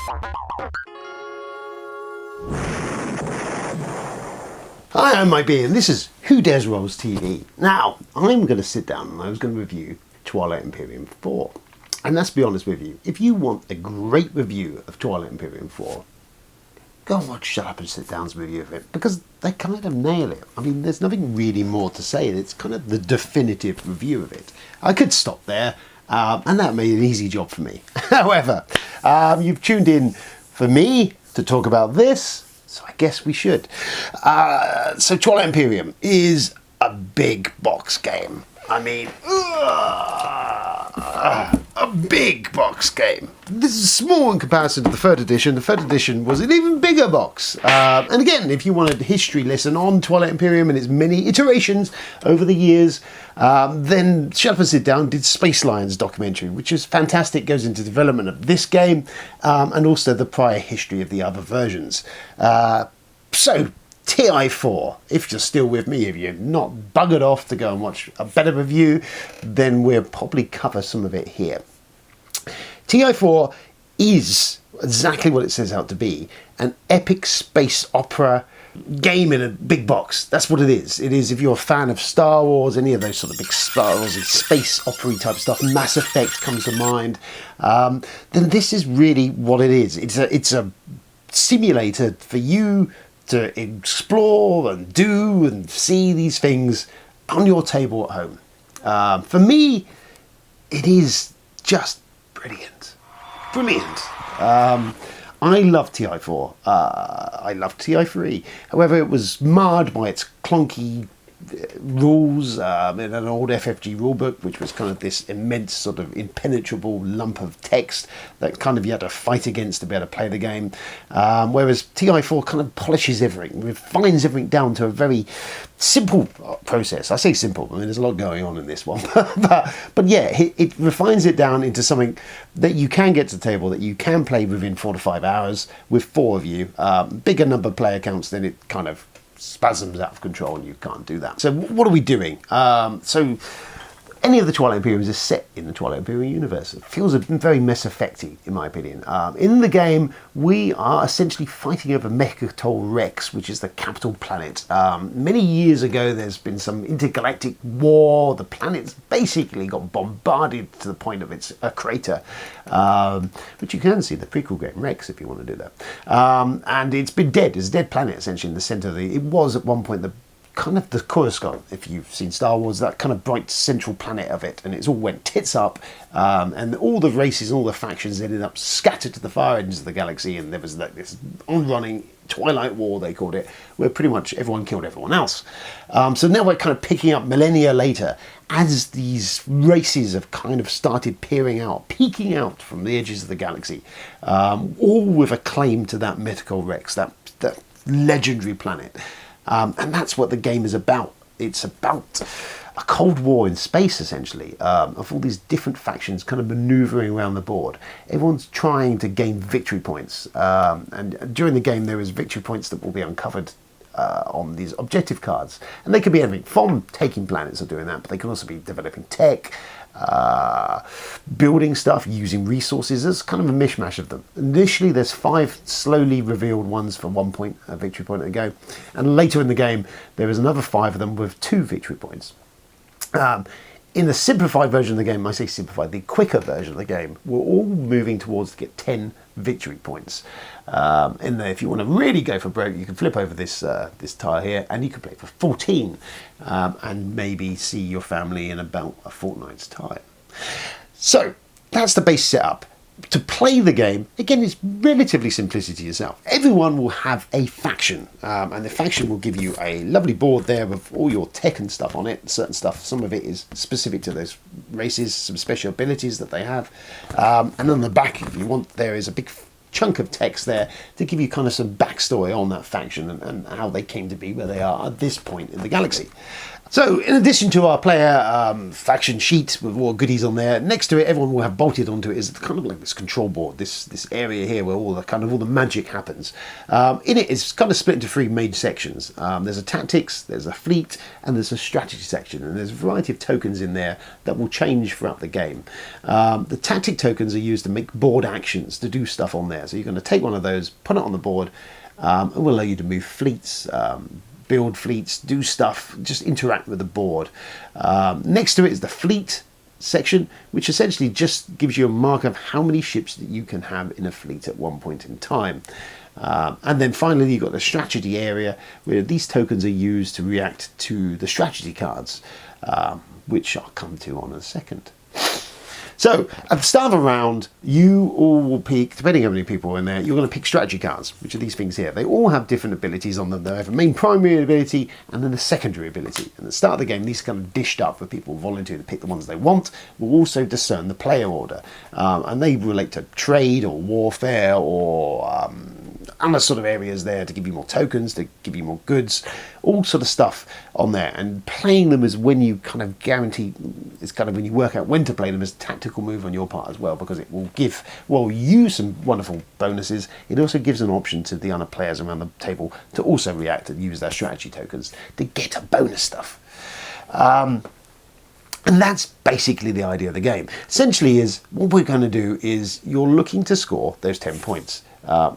Hi, I'm Mike B, and this is WDR TV. Now, I'm going to sit down and I was going to review Twilight Imperium 4. And let's be honest with you, if you want a great review of Twilight Imperium 4, go and watch Shut Up and Sit Down's review of it, because they kind of nail it. I mean, there's nothing really more to say. It's kind of the definitive review of it. I could stop there, and that made an easy job for me. However, you've tuned in for me to talk about this, so I guess we should. So Twilight Imperium is a big box game. I mean, a big box game. This is small in comparison to the third edition. The third edition was an even bigger box. And again, if you want a history lesson on Twilight Imperium and its many iterations over the years, then Shut Up and Sit Down did Space Lions documentary, which is fantastic, goes into development of this game, and also the prior history of the other versions. So, TI4, if you're still with me, if you're not buggered off to go and watch a better review, then we'll probably cover some of it here. TI4 is exactly what it says out to be, an epic space opera game in a big box. That's what it is. It is, if you're a fan of Star Wars, any of those sort of big Star Wars space opera type stuff, Mass Effect comes to mind, then this is really what it is. It's a simulator for you to explore and do and see these things on your table at home. For me, it is just brilliant. Brilliant. I love TI4. I love TI3. However, it was marred by its clunky rules in an old FFG rulebook, which was kind of this immense sort of impenetrable lump of text that kind of you had to fight against to be able to play the game, whereas TI4 kind of polishes everything, refines everything down to a very simple process. I say simple, I mean there's a lot going on in this one, but yeah, it refines it down into something that you can get to the table, that you can play within 4 to 5 hours with 4 of you. Bigger number of player counts, then it kind of spasms out of control and you can't do that. So what are we doing? So any of the Twilight Imperiums is set in the Twilight Imperium universe. It feels very Mass Effect-y, in my opinion. In the game, we are essentially fighting over Mechatoll Rex, which is the capital planet. Many years ago, there's been some intergalactic war. The planet's basically got bombarded to the point of it's a crater, which you can see in the prequel game, Rex, if you want to do that. And it's been dead. It's a dead planet, essentially, in the center of it was at one point the kind of the Coruscant, if you've seen Star Wars, that kind of bright central planet of it, and it's all went tits up, and all the races and all the factions ended up scattered to the far ends of the galaxy, and there was like this on-running Twilight War, they called it, where pretty much everyone killed everyone else. So now we're kind of picking up millennia later, as these races have kind of started peeking out from the edges of the galaxy, all with a claim to that Mechatoll Rex, that legendary planet. And that's what the game is about. It's about a Cold War in space, essentially, of all these different factions kind of maneuvering around the board. Everyone's trying to gain victory points. And during the game, there is victory points that will be uncovered on these objective cards. And they can be anything from taking planets or doing that, but they can also be developing tech, building stuff, using resources. There's kind of a mishmash of them. Initially, there's 5 slowly revealed ones for 1 point, a victory point at a go. And later in the game, there is another 5 of them with 2 victory points. In the simplified version of the game, I say simplified, the quicker version of the game, we're all moving towards to get 10 victory points. And if you want to really go for broke, you can flip over this tile here, and you can play for 14, and maybe see your family in about a fortnight's time. So that's the base setup. To play the game, again, it's relatively simplicity yourself. Everyone will have a faction, and the faction will give you a lovely board there with all your tech and stuff on it, certain stuff. Some of it is specific to those races, some special abilities that they have. And on the back, if you want, there is a big chunk of text there to give you kind of some backstory on that faction and how they came to be where they are at this point in the galaxy. So, in addition to our player faction sheet with all goodies on there, next to it, everyone will have bolted onto it is kind of like this control board, this area here where all the magic happens. In it, it's kind of split into three main sections. There's a tactics, there's a fleet, and there's a strategy section. And there's a variety of tokens in there that will change throughout the game. The tactic tokens are used to make board actions, to do stuff on there. So you're going to take one of those, put it on the board, and will allow you to move fleets, build fleets, do stuff, just interact with the board. Next to it is the fleet section, which essentially just gives you a mark of how many ships that you can have in a fleet at one point in time. And then finally you've got the strategy area, where these tokens are used to react to the strategy cards, which I'll come to on in a second. So, at the start of a round, you all will pick, depending on how many people are in there, you're going to pick strategy cards, which are these things here. They all have different abilities on them. They have a main primary ability and then a secondary ability. And at the start of the game, these are kind of dished up for people volunteer to pick the ones they want. We'll also discern the player order. And they relate to trade or warfare or other sort of areas there to give you more tokens, to give you more goods, all sort of stuff on there. And playing them is when you kind of guarantee, it's kind of when you work out when to play them as a tactical move on your part as well, because it will give, well, you some wonderful bonuses. It also gives an option to the other players around the table to also react and use their strategy tokens to get a bonus stuff. And that's basically the idea of the game. Essentially is, what we're going to do is you're looking to score those 10 points.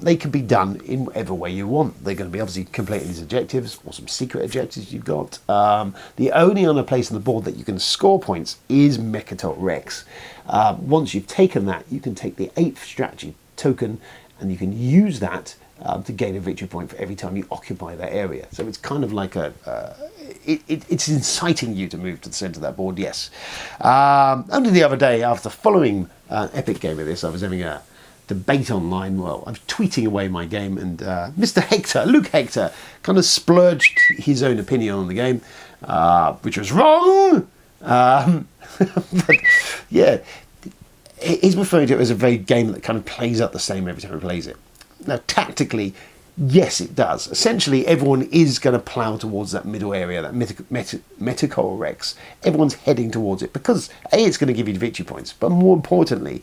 They can be done in whatever way you want. They're going to be obviously completing these objectives or some secret objectives you've got. The only other place on the board that you can score points is Mechatol Rex. Once you've taken that, you can take the 8th strategy token and you can use that to gain a victory point for every time you occupy that area. So it's kind of like it's inciting you to move to the centre of that board, yes. Only the other day, after following an epic game of this, I was having a debate online. Well, I was tweeting away my game, and Mr. Hector, Luke Hector, kind of splurged his own opinion on the game, which was wrong. But yeah, he's referring to it as a very game that kind of plays out the same every time he plays it. Now, tactically, yes, it does. Essentially, everyone is going to plough towards that middle area, that Mechatol Rex. Everyone's heading towards it because, A, it's going to give you victory points, but more importantly,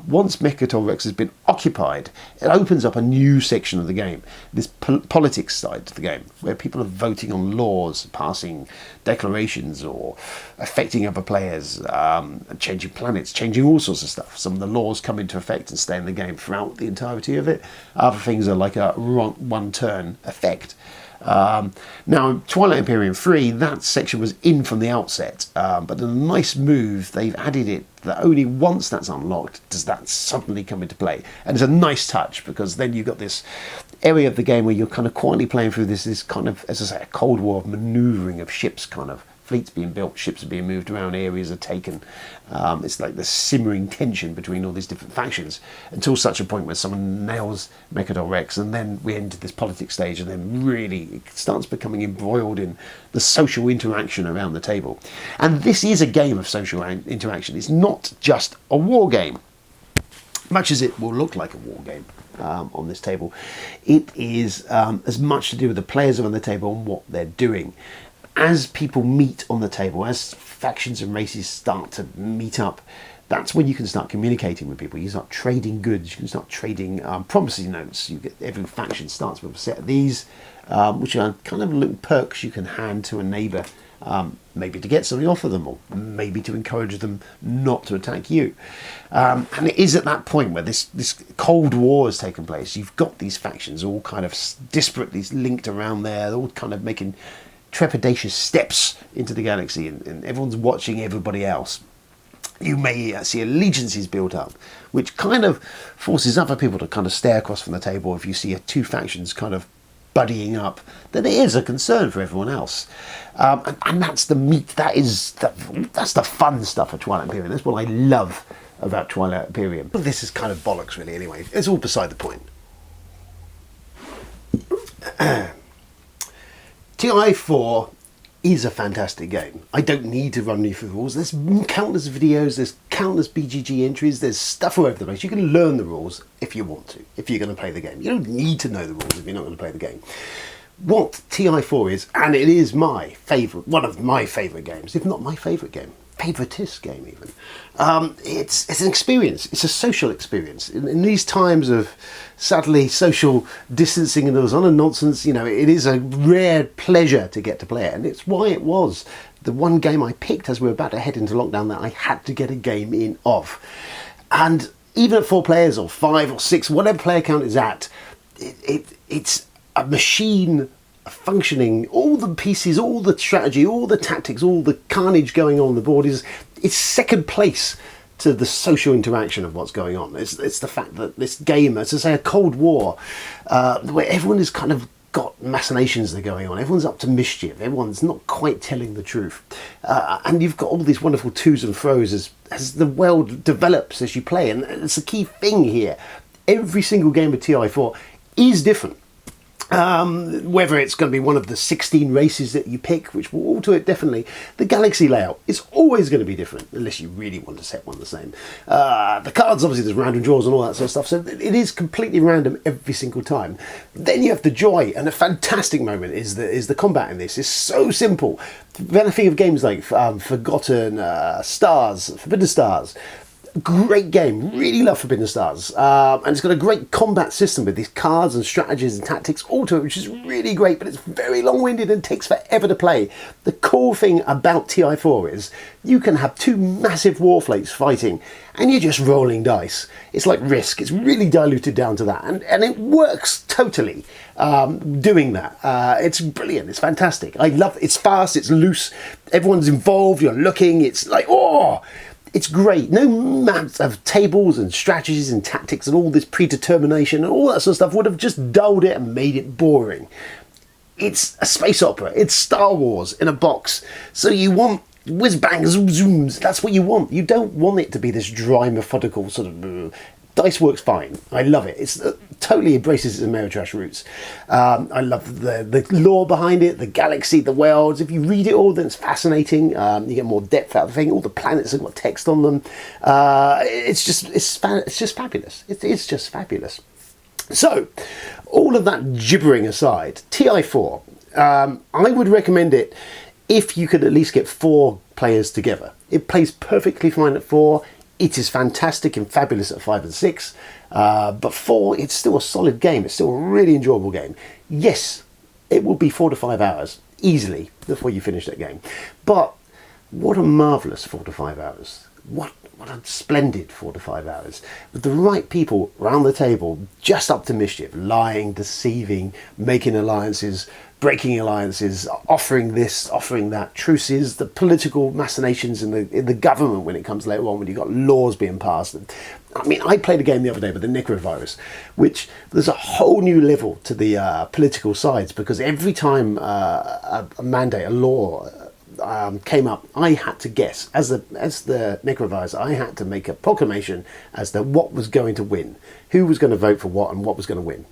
once Mechatol Rex has been occupied, it opens up a new section of the game, this politics side of the game, where people are voting on laws, passing declarations, or affecting other players, changing planets, changing all sorts of stuff. Some of the laws come into effect and stay in the game throughout the entirety of it. Other things are like a one-turn effect. Now, Twilight Imperium 3, that section was in from the outset, but a nice move, they've added it that only once that's unlocked does that suddenly come into play. And it's a nice touch, because then you've got this area of the game where you're kind of quietly playing through this kind of, as I say, a Cold War of manoeuvring of ships, kind of fleets being built, ships are being moved around, areas are taken. It's like the simmering tension between all these different factions until such a point where someone nails Mechatol Rex, and then we enter this politics stage, and then really it starts becoming embroiled in the social interaction around the table. And this is a game of social interaction. It's not just a war game, much as it will look like a war game. On this table, it is as much to do with the players around the table and what they're doing. As people meet on the table, as factions and races start to meet up, that's when you can start communicating with people. You start trading goods, you can start trading promissory notes. You get, every faction starts with a set of these, which are kind of little perks you can hand to a neighbour, maybe to get something off of them, or maybe to encourage them not to attack you. And it is at that point where this Cold War has taken place. You've got these factions all kind of disparately linked around there, they're all kind of making trepidatious steps into the galaxy, and everyone's watching everybody else. You may see allegiances built up, which kind of forces other people to kind of stare across from the table. If you see two factions kind of buddying up, then it is a concern for everyone else. And that's the meat, that's the fun stuff of Twilight Imperium. That's what I love about Twilight Imperium. But this is kind of bollocks, really, anyway. It's all beside the point. TI4 is a fantastic game. I don't need to run you through the rules. There's countless videos, there's countless BGG entries, there's stuff all over the place. You can learn the rules if you want to, if you're going to play the game. You don't need to know the rules if you're not going to play the game. what TI4 is, and it is my favourite, one of my favourite games, if not my favourite game, favoritist game even. It's an experience. It's a social experience. In these times of, sadly, social distancing and all this other nonsense, you know, it is a rare pleasure to get to play it, and it's why it was the one game I picked as we were about to head into lockdown that I had to get a game in of. And even at 4 players or 5 or 6, whatever player count is at, it's a machine functioning. All the pieces, all the strategy, all the tactics, all the carnage going on the board is second place to the social interaction of what's going on. It's the fact that this game, as I say, a Cold War, where everyone is kind of got machinations that are going on. Everyone's up to mischief. Everyone's not quite telling the truth. And you've got all these wonderful twos and throws as the world develops as you play. And it's a key thing here. Every single game of TI4 is different. Whether it's going to be one of the 16 races that you pick, which will alter it definitely. The galaxy layout is always going to be different, unless you really want to set one the same. The cards, obviously, there's random draws and all that sort of stuff, so it is completely random every single time. Then you have the joy, and a fantastic moment is the combat in this. It's so simple. When I think of games like Forgotten Stars, Forbidden Stars, great game, really love Forbidden Stars, and it's got a great combat system with these cards and strategies and tactics all to it, which is really great, but it's very long-winded and takes forever to play. The cool thing about TI4 is you can have 2 massive warflates fighting and you're just rolling dice. It's like Risk. It's really diluted down to that, and it works totally doing that. It's brilliant. It's fantastic. I love it. It's fast, it's loose, everyone's involved, you're looking, it's like, oh, it's great. No amount of tables and strategies and tactics and all this predetermination and all that sort of stuff would have just dulled it and made it boring. It's a space opera. It's Star Wars in a box. So you want whiz bangs, zoom zooms. That's what you want. You don't want it to be this dry, methodical sort of... Dice works fine. I love it. It's totally embraces its Ameritrash roots. I love the lore behind it, the galaxy, the worlds. If you read it all, then it's fascinating. You get more depth out of the thing. All the planets have got text on them. It's just fabulous. It's just fabulous. So, all of that gibbering aside, TI4, I would recommend it if you could at least get 4 players together. It plays perfectly fine at 4. It is fantastic and fabulous at 5 and 6, but 4, it's still a solid game. It's still a really enjoyable game. Yes, it will be 4 to 5 hours, easily, before you finish that game. But what a marvellous 4 to 5 hours. What a splendid 4 to 5 hours. With the right people around the table, just up to mischief, lying, deceiving, making alliances, breaking alliances, offering this, offering that, truces, the political machinations in the government when it comes later on, when you've got laws being passed. I mean, I played a game the other day with the Necrovirus, which there's a whole new level to the political sides, because every time a mandate, a law came up, I had to guess, as the Necrovirus, I had to make a proclamation as to what was going to win, who was going to vote for what and what was going to win.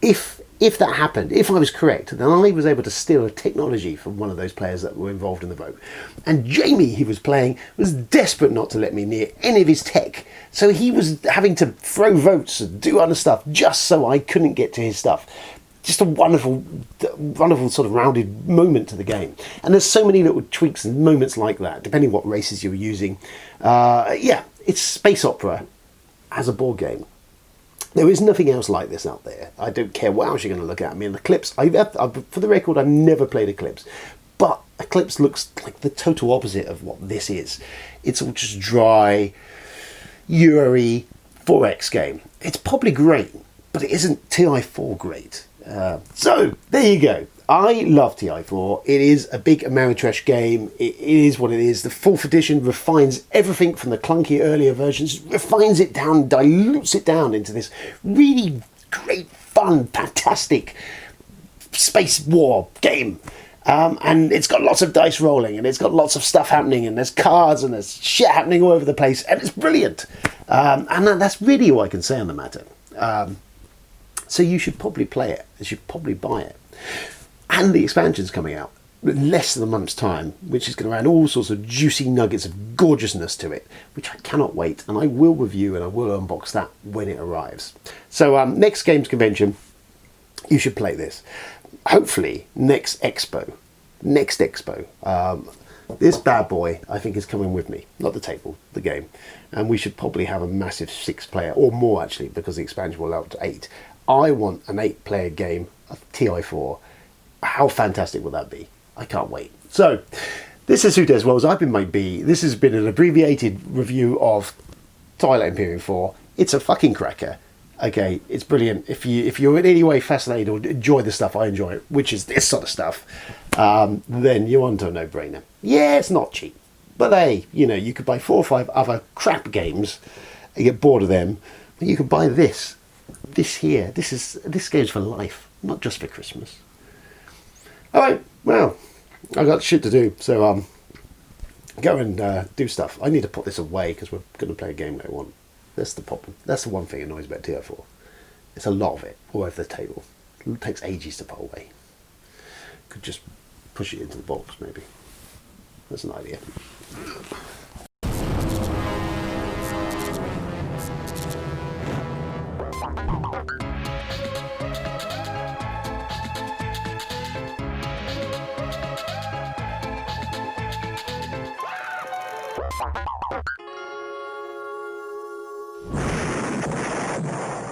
If that happened, if I was correct, then I was able to steal a technology from one of those players that were involved in the vote. And Jamie, he was playing, was desperate not to let me near any of his tech. So he was having to throw votes and do other stuff just so I couldn't get to his stuff. Just a wonderful sort of rounded moment to the game. And there's so many little tweaks and moments like that, depending what races you were using. Yeah, it's space opera as a board game. There is nothing else like this out there. I don't care what else you're going to look at. I mean, Eclipse, for the record, I've never played Eclipse. But Eclipse looks like the total opposite of what this is. It's all just dry, Euro-y 4X game. It's probably great, but it isn't TI4 great. So, there you go. I love TI4. It is a big Ameritrash game. It is what it is. The 4th edition refines everything from the clunky earlier versions, refines it down, dilutes it down into this really great, fun, fantastic space war game. And it's got lots of dice rolling, and it's got lots of stuff happening, and there's cards, and there's shit happening all over the place, and it's brilliant. And that's really all I can say on the matter. So you should probably play it. You should probably buy it. And the expansion's coming out in less than a month's time, which is going to add all sorts of juicy nuggets of gorgeousness to it, which I cannot wait, and I will review and I will unbox that when it arrives. So next games convention, you should play this. hopefully next expo, this bad boy I think is coming with me, not the table, the game, and we should probably have a massive 6-player or more actually, because the expansion will allow up to 8. I want an 8-player game of TI4. How fantastic will that be? I can't wait. So this is Who Dares Worlds. I've been Mike B. This has been an abbreviated review of Twilight Imperium 4. It's a fucking cracker. Okay, it's brilliant. If you're in any way fascinated or enjoy the stuff I enjoy, which is this sort of stuff, then you're onto a no-brainer. Yeah, it's not cheap, but hey, you could buy 4 or 5 other crap games and get bored of them. You could buy this here. This game's for life, not just for Christmas. All right, well, I got shit to do, so go and do stuff. I need to put this away because we're going to play a game later on. That's the problem. That's the one thing that annoys me about TI4. It's a lot of it all over the table. It takes ages to put away. Could just push it into the box, maybe. That's an idea.